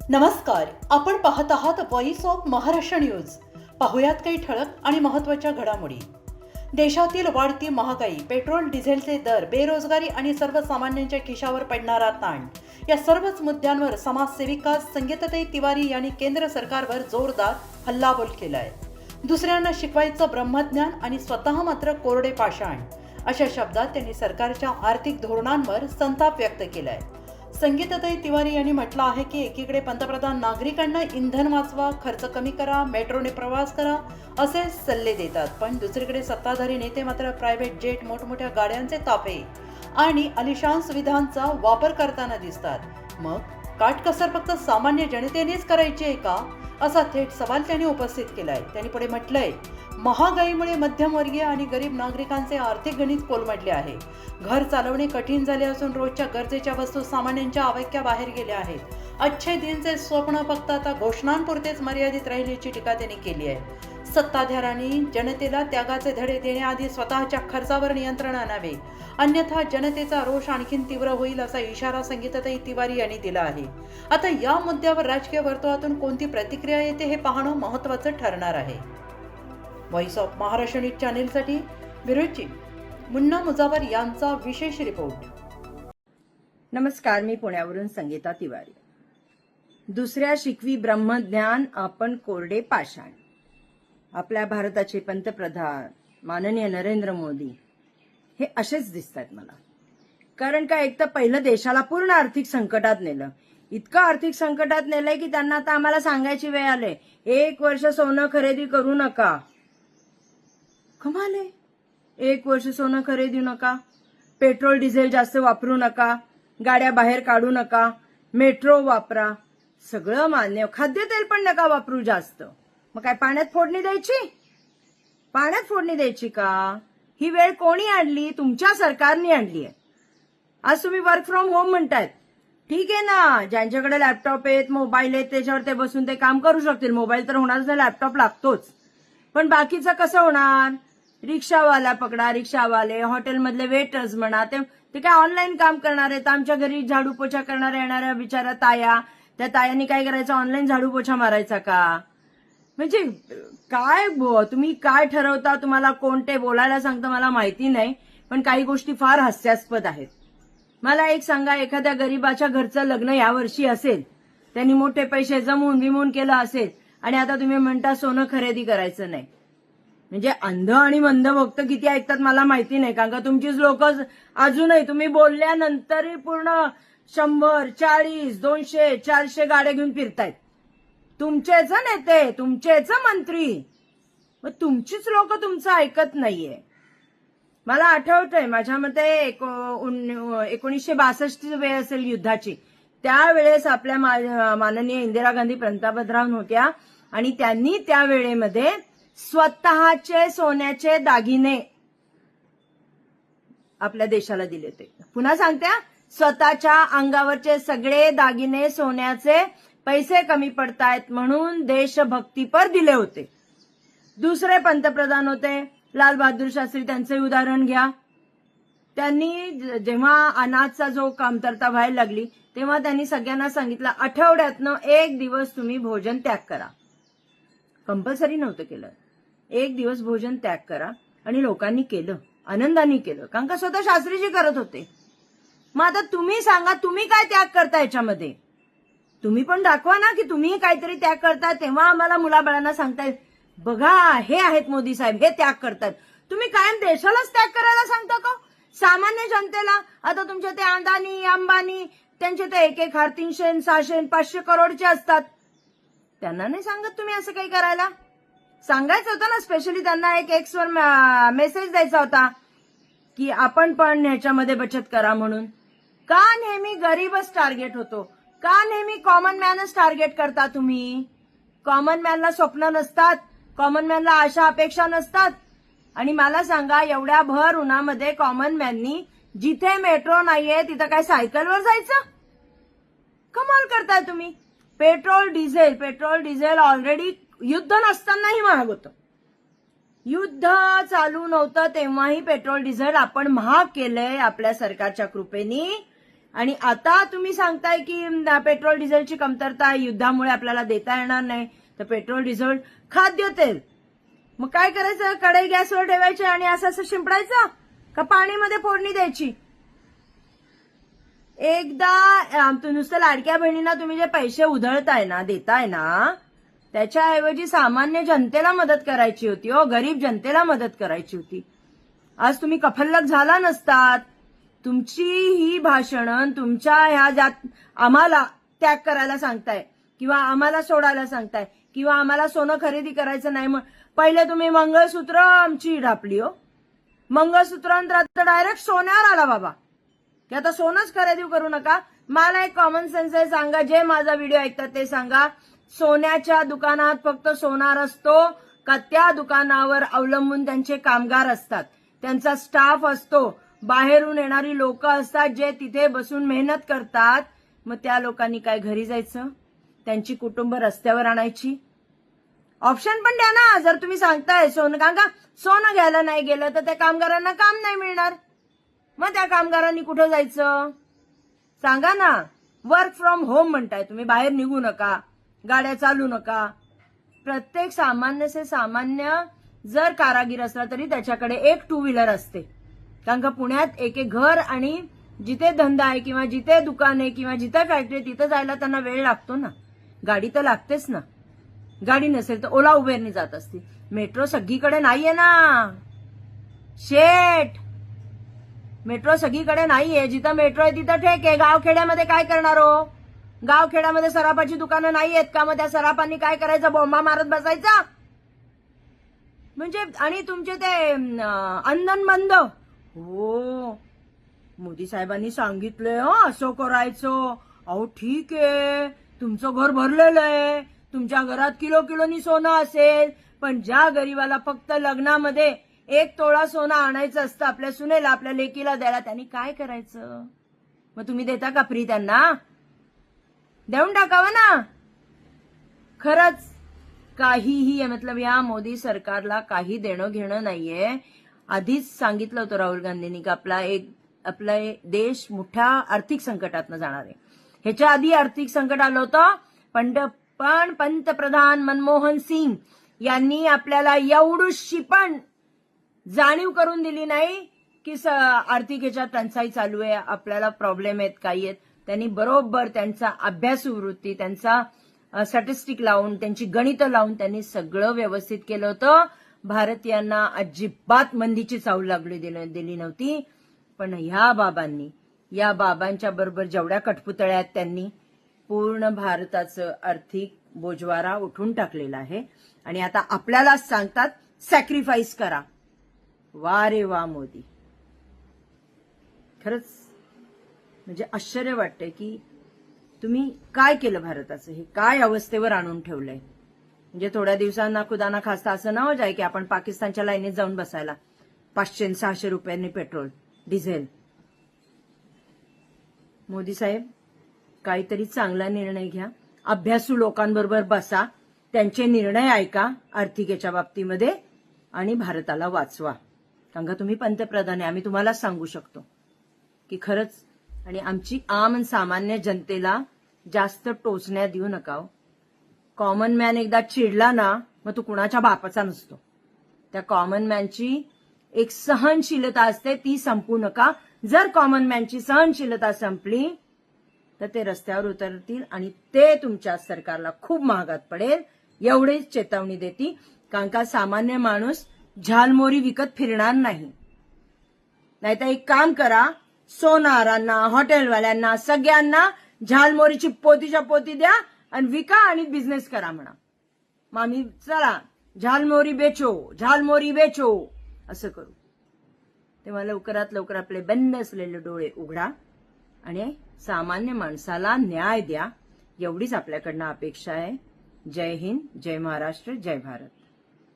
नमस्कार, आपण पाहत आहात व्हॉइस ऑफ महाराष्ट्र न्यूज. पाहुयात काही ठळक आणि महत्त्वाच्या घडामोडी. देशातील वाढती महागाई, पेट्रोल डिझेलचे दर, बेरोजगारी आणि सर्वसामान्यांच्या खिशावर पडणारा ताण या सर्वच मुद्द्यांवर समाजसेविका संगीताताई तिवारी यांनी केंद्र सरकारवर जोरदार हल्लाबोल केलाय. दुसऱ्यांना शिकवायचं ब्रह्मज्ञान आणि स्वतः मात्र कोरडे पाषाण अशा शब्दात त्यांनी सरकारच्या आर्थिक धोरणांवर संताप व्यक्त केलाय. संगीताताई तिवारी यांनी म्हटलं आहे की एकीकडे पंतप्रधान नागरिकांना इंधन वाचवा, खर्च कमी करा, मेट्रोने प्रवास करा असे सल्ले देतात, पण दुसरीकडे सत्ताधारी नेते मात्र प्रायव्हेट जेट, मोठमोठ्या गाड्यांचे ताफे आणि आलिशान सुविधांचा वापर करताना दिसतात. मग काटकसर फक्त सामान्य जनतेनेच करायची आहे का, असा थेट सवाल त्यांनी उपस्थित केलाय. त्यांनी पुढे म्हटलंय, महागाईमुळे मध्यमवर्गीय आणि गरीब नागरिकांचे आर्थिक गणित कोलमडले आहे. घर चालवणे कठीण झाले असून रोजच्या गरजेच्या वस्तू सामान्यांच्या आवाक्याबाहेर गेल्या आहेत. अच्छे दिनचे स्वप्न फक्त आता घोषणांपुरतेच मर्यादित राहिल्याची टीका त्यांनी केली आहे. सत्ताधाऱ्यांनी जनतेला त्यागाचे धडे देण्याआधी स्वतःच्या खर्चावर नियंत्रण आणावे, अन्यथा जनतेचा रोष आणखीन तीव्र होईल असा इशारा संगीताताई तिवारी यांनी दिला आहे. आता या मुद्द्यावर राजकीय वर्तुळातून कोणती प्रतिक्रिया येते हे पाहणं महत्त्वाचं ठरणार आहे. व्हॉइस ऑफ महाराष्ट्र न्यूज चॅनेलसाठी बिरुची मुन्ना मुजावर यांचा विशेष रिपोर्ट. नमस्कार, मी पुण्यावरून संगीता तिवारी. दुसऱ्या शिकवी ब्रह्मज्ञान, आपण कोरडे पाषाण. आपल्या भारताचे पंतप्रधान माननीय नरेंद्र मोदी हे असेच दिसतात मला. कारण का, एक तर पहिलं देशाला पूर्ण आर्थिक संकटात नेलं. इतकं आर्थिक संकटात नेलंय की त्यांना आता आम्हाला सांगायची वेळ आले, 1 वर्ष सोनं खरेदी करू नका. कमाल आहे, 1 वर्ष सोनं खरेदी नका, पेट्रोल डिझेल जास्त वापरू नका, गाड्या बाहेर काढू नका, मेट्रो वापरा, सगळं मान्य, खाद्यतेल पण नका वापरू जास्त. मग काय पाण्यात फोडणी द्यायची? पाण्यात फोडणी द्यायची का? ही वेळ कोणी आणली? तुमच्या सरकारने आणली आहे. आज तुम्ही वर्क फ्रॉम होम म्हणतायत, ठीक आहे ना, ज्यांच्याकडे लॅपटॉप आहेत, मोबाईल आहेत, त्याच्यावर ते बसून ते काम करू शकतील. मोबाईल तर होणारच नाही, लॅपटॉप लागतोच. पण बाकीचं कसं होणार? रिक्षावाला पकडा, रिक्षावाले, हॉटेलमधले वेटर्स म्हणा, ते काय ऑनलाईन काम करणार आहेत. आमच्या घरी झाडू पोछा करणाऱ्या येणाऱ्या बिचारा ताया, त्या तायांनी काय करायचं, ऑनलाईन झाडू पोछा मारायचा का? म्हणजे काय तुम्ही काय ठरवता? तुम्हाला कोण ते बोलायला सांगतं मला माहिती नाही, पण काही गोष्टी फार हास्यास्पद आहेत. मला एक सांगा, एखाद्या गरीबाच्या घरचं लग्न यावर्षी असेल, त्यांनी मोठे पैसे जमवून बिमवून केलं असेल, आणि आता तुम्ही म्हणता सोनं खरेदी करायचं नाही. म्हणजे अंध आणि मंद भक्त किती ऐकतात मला माहिती नाही, कारण का तुमचीच लोक अजूनही तुम्ही बोलल्यानंतरही पूर्ण 100, 40, 200, 400 गाड्या घेऊन फिरतायत. तुमचेच नेते, तुमचेच मंत्री, मग तुमचीच लोक तुमचं ऐकत नाहीये. मला आठवतंय, माझ्या मते 1962 वेळ असेल युद्धाची, त्यावेळेस आपल्या माननीय इंदिरा गांधी पंतप्रधान होत्या आणि त्यांनी त्या वेळेमध्ये स्वतःचे सोन्याचे दागिने आपल्या देशाला दिले होते. पुन्हा सांगते, स्वतःच्या अंगावरचे सगळे दागिने सोन्याचे, पैसे कमी पडतायत म्हणून देशभक्तीपर दिले होते. दुसरे पंतप्रधान होते लाल बहादूर शास्त्री, त्यांचे उदाहरण घ्या. त्यांनी जेव्हा अनाजचा जो कमतरता व्हायला लागली, तेव्हा त्यांनी सगळ्यांना सांगितलं, आठवड्यातनं 1 दिवस तुम्ही भोजन त्याग करा. कंपल्सरी नव्हतं केलं, 1 दिवस भोजन त्याग करा, आणि लोकांनी केलं, आनंदाने केलं, कारण का स्वतः शास्त्रीजी करत होते. मग आता तुम्ही सांगा, तुम्ही काय त्याग करता याच्यामध्ये? तुम्ही पण दाखवा ना की तुम्ही काहीतरी त्याग करताय. तेव्हा आम्हाला मुलाबाळांना सांगताय, बघा हे आहेत मोदी साहेब, हे त्याग करतात. तुम्ही कायम देशालाच त्याग करायला सांगता का सामान्य जनतेला? आता तुमच्या ते अदानी, अंबानी, त्यांचे ते 1-1 हार 300, 600, 500 करोडचे असतात. त्यांना नाही सांगत तुम्ही असं काही करायला? सांगायचं होतं ना, स्पेशली त्यांना एक एक्सवर मेसेज द्यायचा होता की आपण पण ह्याच्यामध्ये बचत करा म्हणून. का नेहमी गरीबच टार्गेट होतो? का नेहमी कॉमन मॅनच टार्गेट करता तुम्ही? कॉमन मॅनला स्वप्न नसतात, कॉमन मॅनला आशा अपेक्षा नसतात. आणि मला सांगा, एवढ्या भर उन्हामध्ये कॉमन मॅननी जिथे मेट्रो नाहीये तिथं काय सायकलवर जायचं? कमाल करताय तुम्ही. पेट्रोल डिझेल ऑलरेडी युद्ध नसतानाही महाग होतं. युद्ध चालू नव्हतं तेव्हाही पेट्रोल डिझेल आपण महाग केलंय आपल्या सरकारच्या कृपेनी. आणि आता तुम्ही सांगताय की पेट्रोल डिझेलची कमतरता युद्धामुळे आपल्याला देता येणार नाही, तर पेट्रोल डिझेल खाद्यतेल मग काय करायचं? कढई गॅसवर ठेवायची आणि असं असं शिंपडायचं का पाणीमध्ये फोडणी द्यायची? एकदा नुसतं लाडक्या बहिणींना तुम्ही जे पैसे उधळताय ना, देताय ना, त्याच्याऐवजी सामान्य जनतेला मदत करायची होती हो, गरीब जनतेला मदत करायची होती. आज तुम्ही कफल्लक झाला नसतात. तुमची ही भाषणं तुमच्या ह्या ज्यात आम्हाला त्याग करायला सांगताय किंवा आम्हाला सोडायला सांगताय किंवा आम्हाला सोनं खरेदी करायचं नाही, मग पहिले तुम्ही मंगळसूत्र आमची ढापली हो. मंगळसूत्रांतर आता डायरेक्ट सोन्यावर आला बाबा, की आता सोनंच खरेदी करू नका. मला एक कॉमन सेन्स आहे, सांगा, जे माझा व्हिडिओ ऐकतात ते सांगा, सोन्याच्या दुकानात फक्त सोनार असतो का त्या दुकानावर अवलंबून त्यांचे कामगार असतात, त्यांचा स्टाफ असतो, बाहेरून येणारी लोक असतात जे तिथे बसून मेहनत करतात. मग त्या लोकांनी काय घरी जायचं? त्यांची कुटुंब रस्त्यावर आणायची? ऑप्शन पण द्या ना. जर तुम्ही सांगताय सोनं घ्यायला नाही गेलं तर त्या कामगारांना काम नाही मिळणार, मग त्या कामगारांनी कुठं जायचं? सांगा ना. वर्क फ्रॉम होम म्हणताय तुम्ही, बाहेर निघू नका, गाड्या चालू नका. प्रत्येक सामान्य से सामान्य जर कारागीर असला तरी त्याच्याकडे एक टू व्हीलर असते, कारण का पुण्यात एक एक घर आणि जिथे धंदा आहे किंवा जिथे दुकान आहे किंवा जिथे फॅक्टरी तिथे जायला त्यांना वेळ लागतो ना. गाडी तर लागतेच ना. गाडी नसेल तर ओला उबेरनी जात असतील. मेट्रो सगळीकडे नाहीये ना शेठ, मेट्रो सगळीकडे नाहीये. जिथं मेट्रो आहे तिथं ठीक आहे. गावखेड्यामध्ये काय करणार हो? गावखेड्यामध्ये सराफाची दुकानं नाही आहेत का? मग त्या सराफांनी काय करायचं? बोंबा मारत बसायचा म्हणजे? आणि तुमचे ते अंधन बंद हो, मोदी साहेबांनी सांगितलंय असं करायचं. अहो ठीक आहे, तुमचं घर भरलेलं आहे, तुमच्या घरात किलो किलोनी सोनं असेल, पण ज्या गरीबाला फक्त लग्नामध्ये 1 तोळा सोनं आणायचं असतं आपल्या सुनेला, आपल्या लेकीला द्यायला, त्यांनी काय करायचं? मग तुम्ही देता का फ्री त्यांना? देऊन टाकावं ना. खरंच काहीही मतलब या मोदी सरकारला काही देणं घेणं नाहीये. आधीच सांगितलं होतं राहुल गांधींनी की आपला देश मोठ्या आर्थिक संकटातनं जाणार आहे. ह्याच्या आधी आर्थिक संकट आलं होतं, पण पंतप्रधान मनमोहन सिंग यांनी आपल्याला एवढीशी पण जाणीव करून दिली नाही की आर्थिक ह्याच्यात टंचाई चालू आहे, आपल्याला प्रॉब्लेम आहेत, काही आहेत. त्यांनी बरोबर त्यांचा अभ्यासू वृत्ती, त्यांचा स्टॅटिस्टिक लावून, त्यांची गणितं लावून त्यांनी सगळं व्यवस्थित केलं होतं. भारतीयांना अजिबात मंदीची चाहूल लागली दिली नव्हती. पण या बाबांच्या बरोबर जेवढ्या कठपुतळ्या आहेत त्यांनी पूर्ण भारताचं आर्थिक बोजवारा उठून टाकलेला आहे. आणि आता आपल्यालाच सांगतात सॅक्रिफाईस करा. वा रे वा मोदी. खरंच म्हणजे आश्चर्य वाटतंय की तुम्ही काय केलं भारताचं, हे काय अवस्थेवर आणून ठेवलंय. म्हणजे थोड्या दिवसांना खुदाना खास्ता असं न हो जाय की आपण पाकिस्तानच्या लाईनीत जाऊन बसायला. 500-600 रुपयांनी पेट्रोल डिझेल. मोदी साहेब काहीतरी चांगला निर्णय घ्या, अभ्यासू लोकांबरोबर बसा, त्यांचे निर्णय ऐका आर्थिक याच्या बाबतीमध्ये आणि भारताला वाचवा. कारण का तुम्ही पंतप्रधान आहे, आम्ही तुम्हालाच सांगू शकतो की खरंच. आणि आमची आम सामान्य जनतेला जास्त टोचण्या देऊ नका. कॉमन मॅन एकदा चिडला ना मग तो कुणाच्या बापाचा नसतो. त्या कॉमन मॅनची एक सहनशीलता असते, ती संपू नका. जर कॉमन मॅनची सहनशीलता संपली तर ते रस्त्यावर उतरतील आणि ते तुमच्या सरकारला खूप महागात पडेल, एवढीच चेतावणी देती. कारण का सामान्य माणूस झालमोरी विकत फिरणार नाही. नाहीतर एक काम करा, सोनारांना, हॉटेलवाल्यांना, सगळ्यांना झालमोरीची पोतीच्या पोती द्या आणि विका आणि बिझनेस करा म्हणा. मग आम्ही चला झालमोरी बेचो असं करू. तेव्हा लवकरात लवकर आपले बंद असलेले डोळे उघडा आणि सामान्य माणसाला न्याय द्या, एवढीच आपल्याकडनं अपेक्षा आहे. जय हिंद, जय महाराष्ट्र, जय भारत.